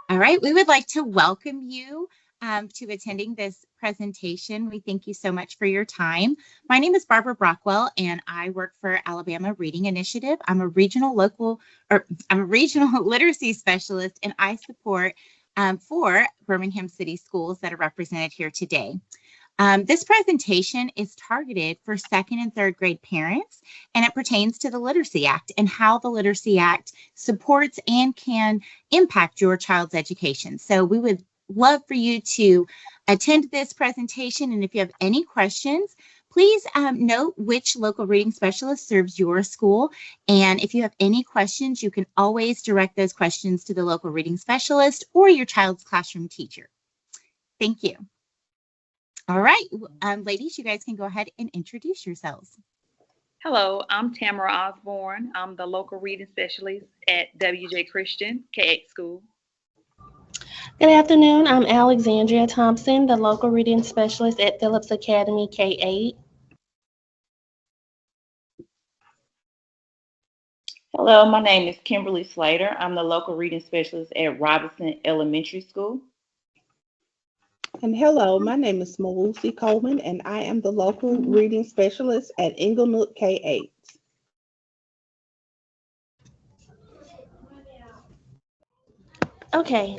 All right, we would like to welcome you to attending this presentation. We thank you so much for your time. My name is Barbara Brockwell, and I work for Alabama Reading Initiative. I'm a regional literacy specialist, and I support for Birmingham City schools that are represented here today. This presentation is targeted for second and third grade parents, and it pertains to the Literacy Act and how the Literacy Act supports and can impact your child's education. So we would love for you to attend this presentation, and if you have any questions, please note which local reading specialist serves your school. And if you have any questions, you can always direct those questions to the local reading specialist or your child's classroom teacher. Thank you. All right, ladies, you guys can go ahead and introduce yourselves. Hello, I'm Tamara Osborne. I'm the local reading specialist at WJ Christian K-8 School. Good afternoon. I'm Alexandria Thompson, the local reading specialist at Phillips Academy K-8. Hello, my name is Kimberly Slater. I'm the local reading specialist at Robinson Elementary School. And hello, my name is Mawusi Coleman, and I am the local reading specialist at Inglenook K-8. Okay,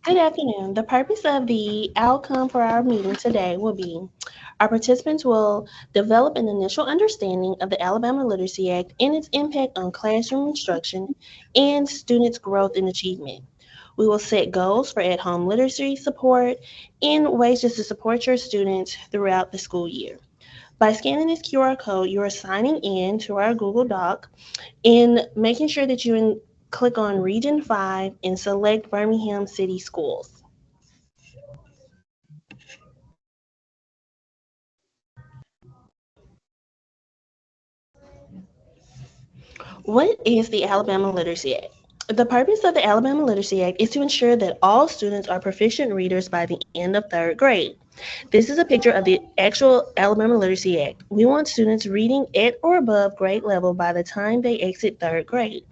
good afternoon. The purpose of the outcome for our meeting today will be our participants will develop an initial understanding of the Alabama Literacy Act and its impact on classroom instruction and students' growth and achievement. We will set goals for at-home literacy support and ways just to support your students throughout the school year. By scanning this QR code, you are signing in to our Google Doc and making sure that you click on Region 5 and select Birmingham City Schools. What is the Alabama Literacy Act? The purpose of the Alabama Literacy Act is to ensure that all students are proficient readers by the end of third grade. This is a picture of the actual Alabama Literacy Act. We want students reading at or above grade level by the time they exit third grade.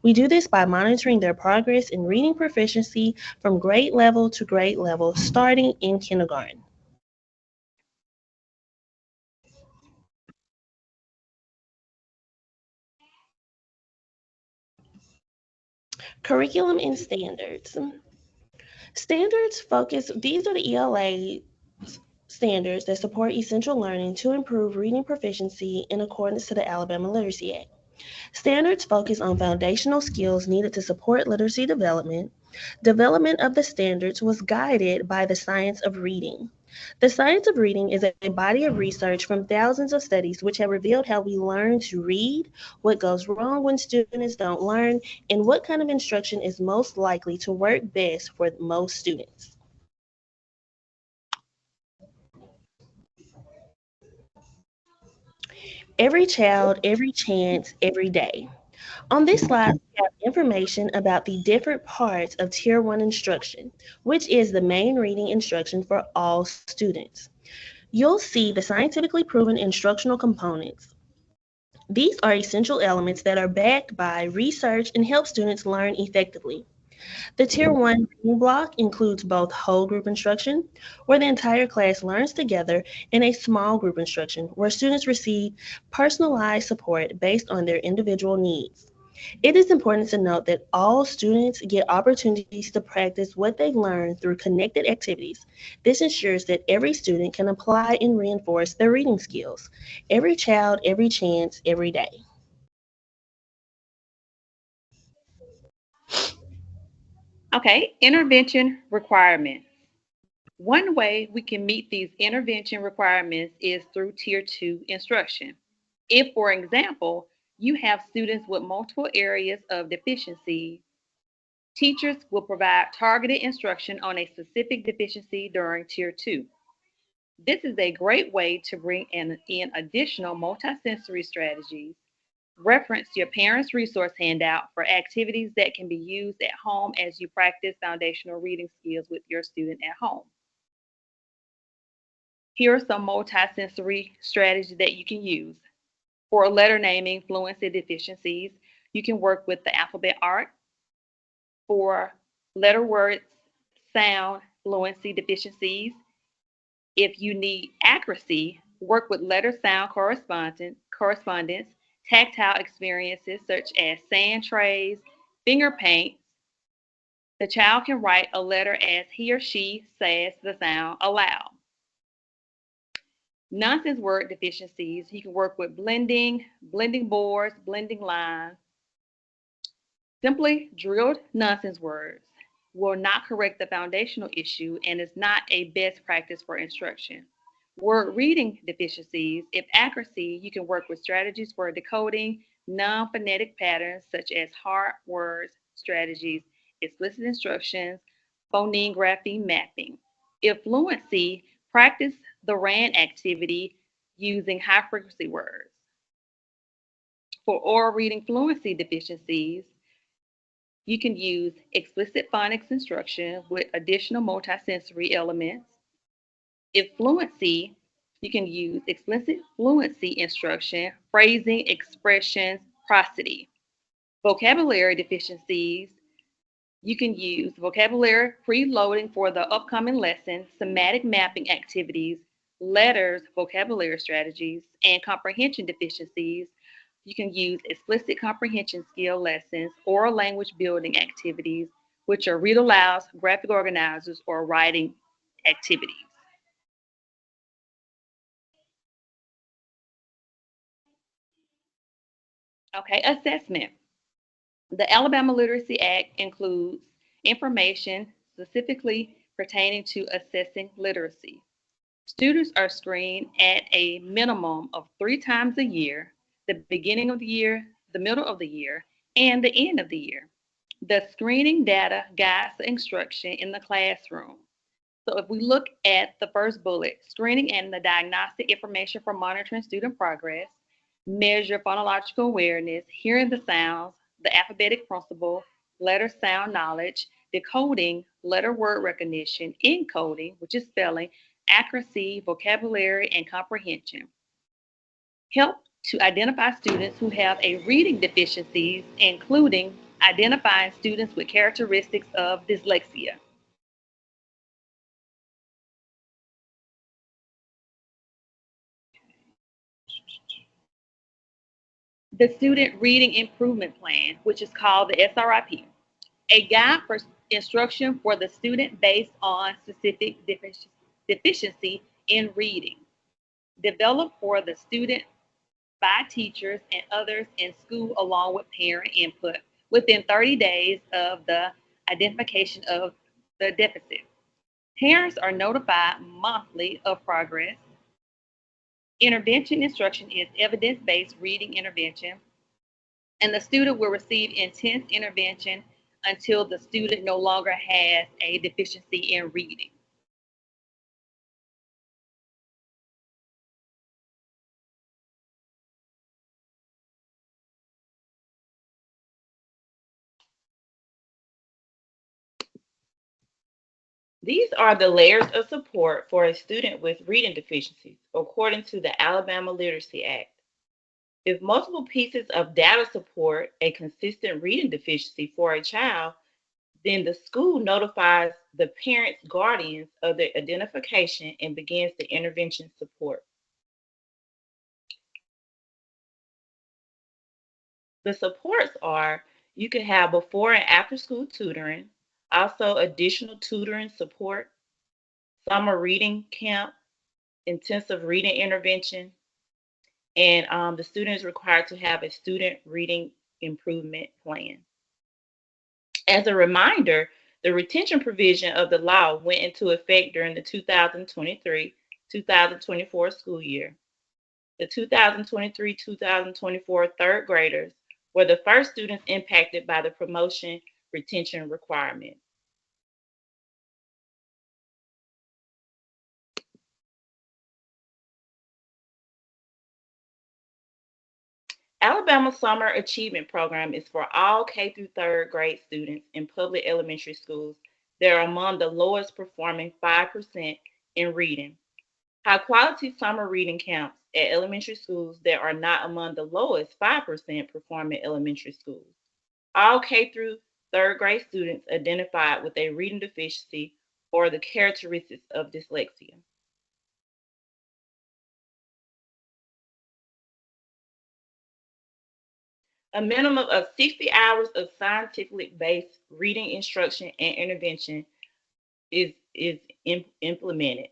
We do this by monitoring their progress in reading proficiency from grade level to grade level, starting in kindergarten. Curriculum and standards. Standards focus, these are the ELA standards that support essential learning to improve reading proficiency in accordance to the Alabama Literacy Act. Standards focus on foundational skills needed to support literacy development. Development of the standards was guided by the science of reading. The science of reading is a body of research from thousands of studies which have revealed how we learn to read, what goes wrong when students don't learn, and what kind of instruction is most likely to work best for most students. Every child, every chance, every day. On this slide, we have information about the different parts of Tier 1 instruction, which is the main reading instruction for all students. You'll see the scientifically proven instructional components. These are essential elements that are backed by research and help students learn effectively. The Tier 1 reading block includes both whole group instruction, where the entire class learns together, and a small group instruction, where students receive personalized support based on their individual needs. It is important to note that all students get opportunities to practice what they've learned through connected activities. This ensures that every student can apply and reinforce their reading skills. Every child, every chance, every day. Okay, intervention requirements. One way we can meet these intervention requirements is through Tier 2 instruction. If, for example, you have students with multiple areas of deficiency, teachers will provide targeted instruction on a specific deficiency during Tier 2. This is a great way to bring in additional multisensory strategies. Reference your parents' resource handout for activities that can be used at home as you practice foundational reading skills with your student at home. Here are some multisensory strategies that you can use. For letter naming fluency deficiencies, you can work with the alphabet art. For letter word sound fluency deficiencies. If you need accuracy, work with letter sound correspondence, tactile experiences such as sand trays, finger paints. The child can write a letter as he or she says the sound aloud. Nonsense word deficiencies, you can work with blending, blending boards, blending lines. Simply drilled nonsense words will not correct the foundational issue and is not a best practice for instruction. Word reading deficiencies, if accuracy, you can work with strategies for decoding non-phonetic patterns such as hard words strategies, explicit instructions, phoneme grapheme mapping. If fluency, practice the RAND activity using high frequency words. For oral reading fluency deficiencies, you can use explicit phonics instruction with additional multisensory elements. If fluency, you can use explicit fluency instruction, phrasing, expressions, prosody. Vocabulary deficiencies, you can use vocabulary preloading for the upcoming lesson, semantic mapping activities, letters, vocabulary strategies, and comprehension deficiencies. You can use explicit comprehension skill lessons, oral language building activities, which are read alouds, graphic organizers, or writing activities. Okay, assessment. The Alabama Literacy Act includes information specifically pertaining to assessing literacy. Students are screened at a minimum of 3 times a year, the beginning of the year, the middle of the year, and the end of the year. The screening data guides the instruction in the classroom. So if we look at the first bullet, screening and the diagnostic information for monitoring student progress, measure phonological awareness, hearing the sounds, the alphabetic principle, letter sound knowledge, decoding, letter word recognition, encoding, which is spelling, accuracy, vocabulary, and comprehension. Help to identify students who have a reading deficiencies, including identifying students with characteristics of dyslexia. The Student Reading Improvement Plan, which is called the SRIP, a guide for instruction for the student based on specific deficiency in reading, developed for the student by teachers and others in school along with parent input within 30 days of the identification of the deficit. Parents are notified monthly of progress. Intervention instruction is evidence-based reading intervention, and the student will receive intense intervention until the student no longer has a deficiency in reading. These are the layers of support for a student with reading deficiencies, according to the Alabama Literacy Act. If multiple pieces of data support a consistent reading deficiency for a child, then the school notifies the parents' guardians of the identification and begins the intervention support. The supports are you can have before and after school tutoring, also additional tutoring support, summer reading camp, intensive reading intervention, and the student is required to have a student reading improvement plan. As a reminder, the retention provision of the law went into effect during the 2023-2024 school year. The 2023-2024 third graders were the first students impacted by the promotion retention requirement. Alabama Summer Achievement Program is for all K through third grade students in public elementary schools that are among the lowest performing 5% in reading. High quality summer reading camps at elementary schools that are not among the lowest 5% performing elementary schools. All K through third grade students identified with a reading deficiency or the characteristics of dyslexia. A minimum of 60 hours of scientifically based reading instruction and intervention is implemented.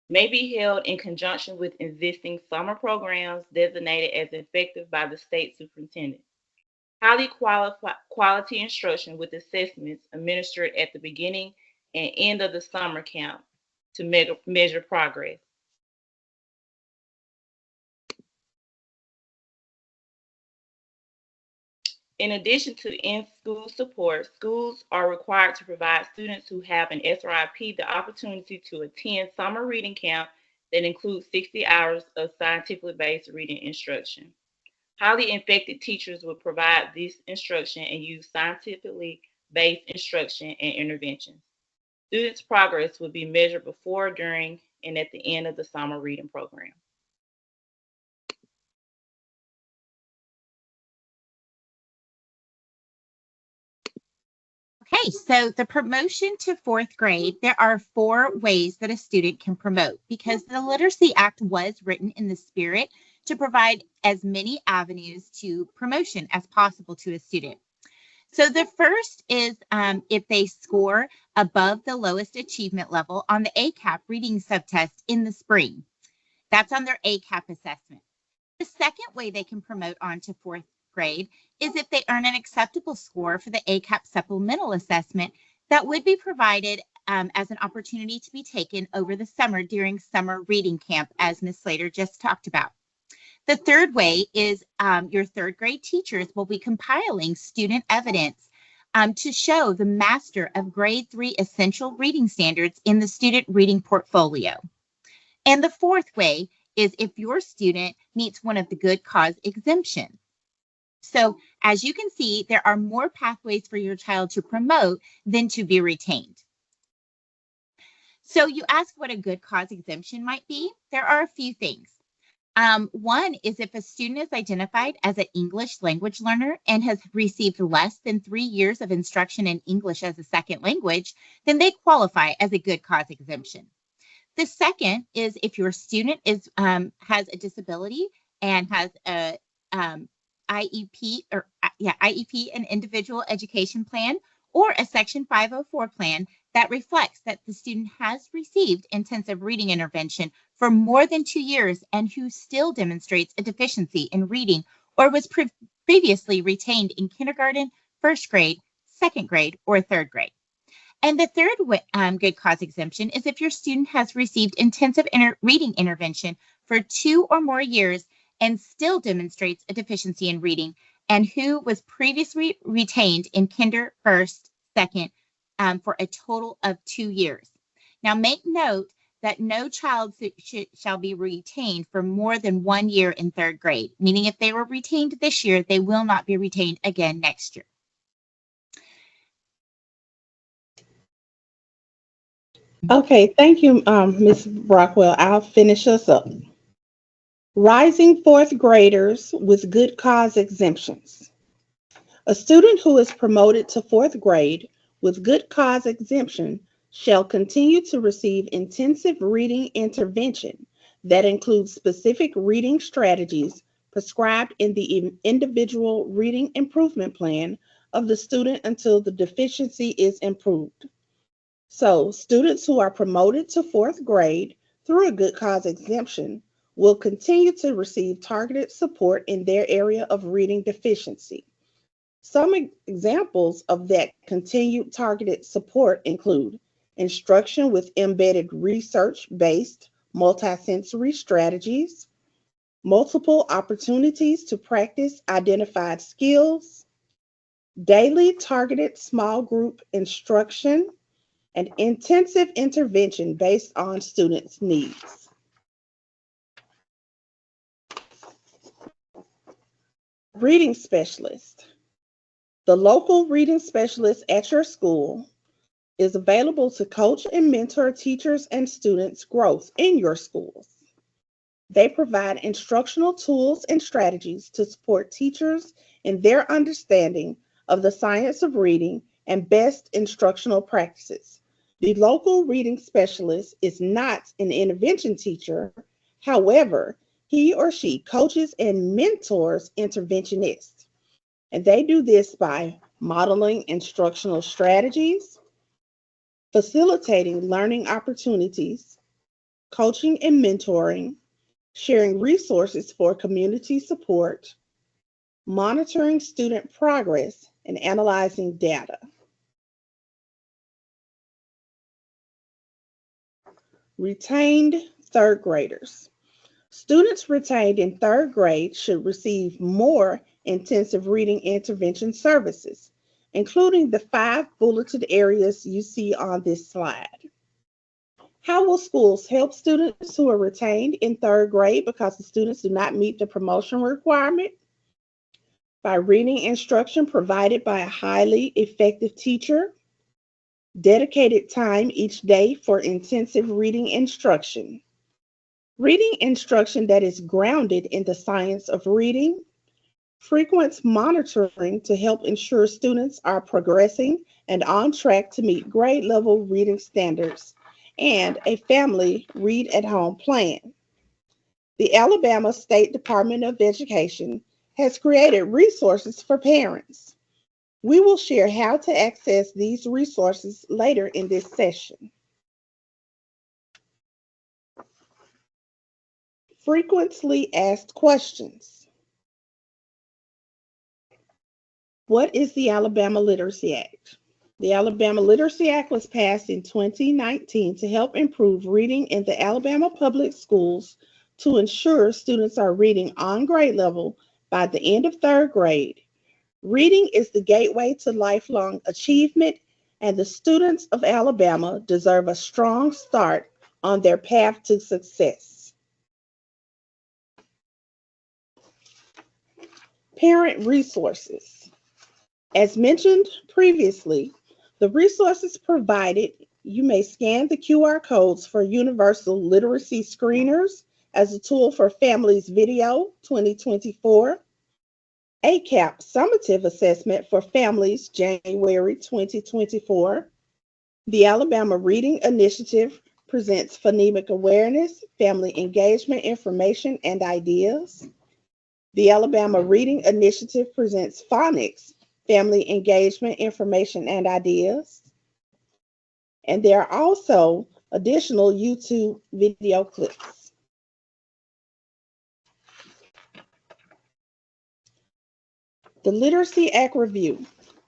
May be held in conjunction with existing summer programs designated as effective by the state superintendent. Highly quality instruction with assessments administered at the beginning and end of the summer camp to measure progress. In addition to in-school support, schools are required to provide students who have an SRIP the opportunity to attend summer reading camp that includes 60 hours of scientifically based reading instruction. Highly infected teachers will provide this instruction and use scientifically based instruction and interventions. Students' progress will be measured before, during, and at the end of the summer reading program. Okay, so the promotion to fourth grade, there are 4 ways that a student can promote because the Literacy Act was written in the spirit to provide as many avenues to promotion as possible to a student. So the first is if they score above the lowest achievement level on the ACAP reading subtest in the spring. That's on their ACAP assessment. The second way they can promote on to fourth grade is if they earn an acceptable score for the ACAP supplemental assessment that would be provided as an opportunity to be taken over the summer during summer reading camp, as Ms. Slater just talked about. The third way is your third grade teachers will be compiling student evidence to show the master of grade 3 essential reading standards in the student reading portfolio. And the fourth way is if your student meets one of the good cause exemptions. So as you can see, there are more pathways for your child to promote than to be retained. So you ask what a good cause exemption might be. There are a few things. One is if a student is identified as an English language learner and has received less than 3 years of instruction in English as a second language, then they qualify as a good cause exemption. The second is if your student is has a disability and has a IEP, an individual education plan, or a Section 504 plan that reflects that the student has received intensive reading intervention for more than 2 years and who still demonstrates a deficiency in reading or was previously retained in kindergarten, first grade, second grade, or third grade. And the third good cause exemption is if your student has received intensive reading intervention for 2 or more years and still demonstrates a deficiency in reading and who was previously retained in kinder, first, second, for a total of 2 years. Now make note that no child shall be retained for more than 1 year in third grade, meaning if they were retained this year, they will not be retained again next year. Okay, thank you, Ms. Brockwell. I'll finish us up. Rising fourth graders with good cause exemptions. A student who is promoted to fourth grade with good cause exemption shall continue to receive intensive reading intervention that includes specific reading strategies prescribed in the individual reading improvement plan of the student until the deficiency is improved. So, students who are promoted to fourth grade through a good cause exemption will continue to receive targeted support in their area of reading deficiency. Some examples of that continued targeted support include instruction with embedded research-based multisensory strategies, multiple opportunities to practice identified skills, daily targeted small group instruction, and intensive intervention based on students' needs. Reading specialist. The local reading specialist at your school is available to coach and mentor teachers and students' growth in your schools. They provide instructional tools and strategies to support teachers in their understanding of the science of reading and best instructional practices. The local reading specialist is not an intervention teacher. However, he or she coaches and mentors interventionists. And they do this by modeling instructional strategies, facilitating learning opportunities, coaching and mentoring, sharing resources for community support, monitoring student progress, and analyzing data. Retained third graders. Students retained in third grade should receive more intensive reading intervention services, including the 5 bulleted areas you see on this slide. How will schools help students who are retained in third grade because the students do not meet the promotion requirement? By reading instruction provided by a highly effective teacher, dedicated time each day for intensive reading instruction, reading instruction that is grounded in the science of reading, frequent monitoring to help ensure students are progressing and on track to meet grade level reading standards, and a family read at home plan. The Alabama State Department of Education has created resources for parents. We will share how to access these resources later in this session. Frequently asked questions. What is the Alabama Literacy Act? The Alabama Literacy Act was passed in 2019 to help improve reading in the Alabama public schools to ensure students are reading on grade level by the end of third grade. Reading is the gateway to lifelong achievement, and the students of Alabama deserve a strong start on their path to success. Parent resources. As mentioned previously, the resources provided, you may scan the QR codes for Universal Literacy Screeners as a tool for families video 2024, ACAP Summative Assessment for Families January 2024, the Alabama Reading Initiative presents phonemic awareness, family engagement information, and ideas. The Alabama Reading Initiative presents phonics, family engagement information, and ideas. And there are also additional YouTube video clips. The Literacy Act Review.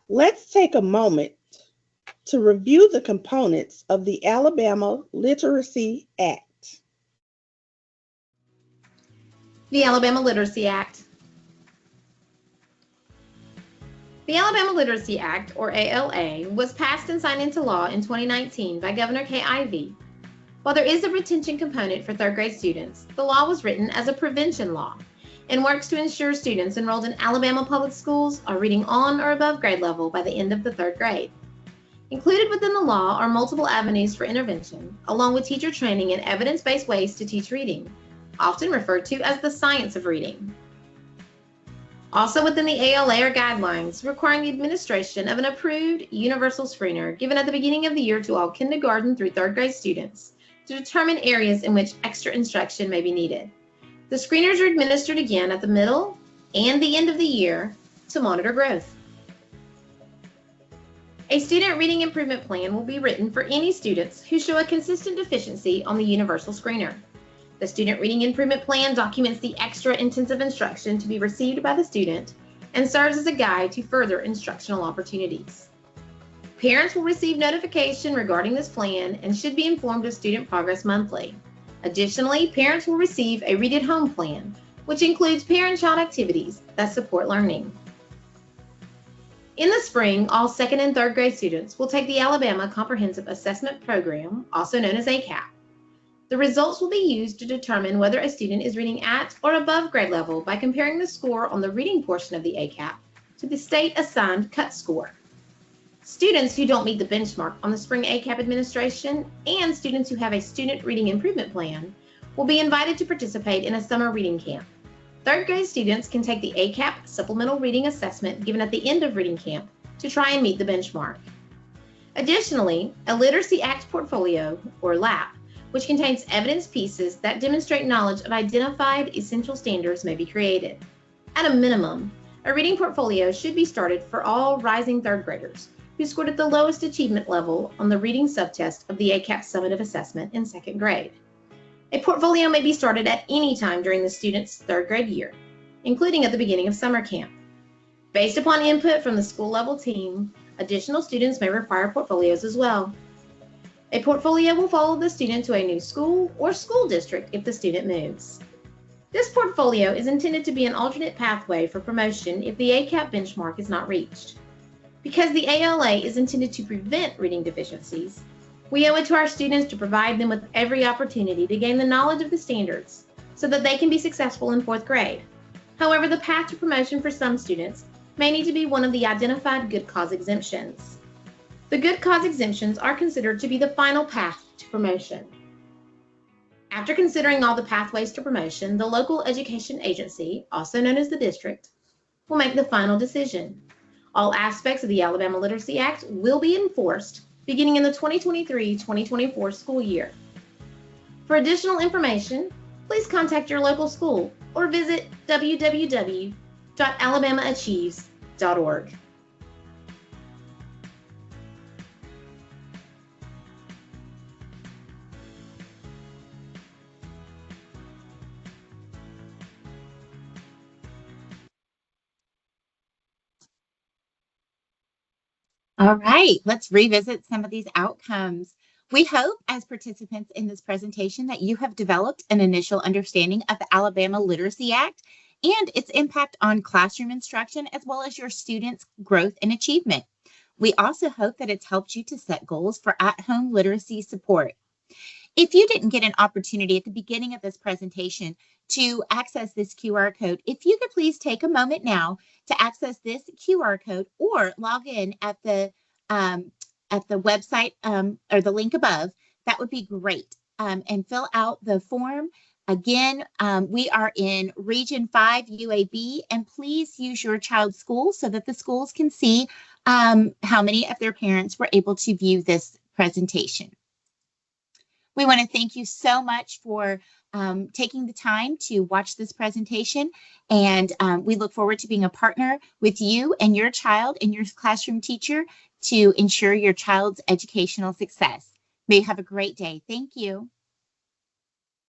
Let's take a moment to review the components of the Alabama Literacy Act. The Alabama Literacy Act. The Alabama Literacy Act, or ALA, was passed and signed into law in 2019 by Governor Kay Ivey. While there is a retention component for third grade students, the law was written as a prevention law and works to ensure students enrolled in Alabama public schools are reading on or above grade level by the end of the third grade. Included within the law are multiple avenues for intervention, along with teacher training and evidence-based ways to teach reading, often referred to as the science of reading. Also within the ALA are guidelines requiring the administration of an approved universal screener given at the beginning of the year to all kindergarten through third grade students to determine areas in which extra instruction may be needed. The screeners are administered again at the middle and the end of the year to monitor growth. A student reading improvement plan will be written for any students who show a consistent deficiency on the universal screener. The student reading improvement plan documents the extra intensive instruction to be received by the student and serves as a guide to further instructional opportunities. Parents will receive notification regarding this plan and should be informed of student progress monthly. Additionally, parents will receive a Read at Home plan, which includes parent-child activities that support learning. In the spring, all second and third grade students will take the Alabama Comprehensive Assessment Program, also known as ACAP. The results will be used to determine whether a student is reading at or above grade level by comparing the score on the reading portion of the ACAP to the state-assigned CUT score. Students who don't meet the benchmark on the spring ACAP administration and students who have a student reading improvement plan will be invited to participate in a summer reading camp. Third grade students can take the ACAP supplemental reading assessment given at the end of reading camp to try and meet the benchmark. Additionally, a Literacy Act portfolio, or LAP, which contains evidence pieces that demonstrate knowledge of identified essential standards, may be created. At a minimum, a reading portfolio should be started for all rising third graders who scored at the lowest achievement level on the reading subtest of the ACAP Summative Assessment in second grade. A portfolio may be started at any time during the student's third grade year, including at the beginning of summer camp. Based upon input from the school level team, additional students may require portfolios as well. A portfolio will follow the student to a new school or school district if the student moves. This portfolio is intended to be an alternate pathway for promotion if the ACAP benchmark is not reached. Because the ALA is intended to prevent reading deficiencies, we owe it to our students to provide them with every opportunity to gain the knowledge of the standards so that they can be successful in fourth grade. However, the path to promotion for some students may need to be one of the identified good cause exemptions. The good cause exemptions are considered to be the final path to promotion. After considering all the pathways to promotion, the local education agency, also known as the district, will make the final decision. All aspects of the Alabama Literacy Act will be enforced beginning in the 2023-2024 school year. For additional information, please contact your local school or visit www.alabamaachieves.org. All right, let's revisit some of these outcomes. We hope, as participants in this presentation, that you have developed an initial understanding of the Alabama Literacy Act and its impact on classroom instruction, as well as your students' growth and achievement. We also hope that it's helped you to set goals for at-home literacy support. If you didn't get an opportunity at the beginning of this presentation to access this QR code, if you could please take a moment now to access this QR code or log in at the website or the link above, that would be great. And fill out the form. Again, we are in Region 5 UAB, and please use your child's school so that the schools can see how many of their parents were able to view this presentation. We want to thank you so much for taking the time to watch this presentation, and we look forward to being a partner with you and your child and your classroom teacher to ensure your child's educational success. May you have a great day. Thank you.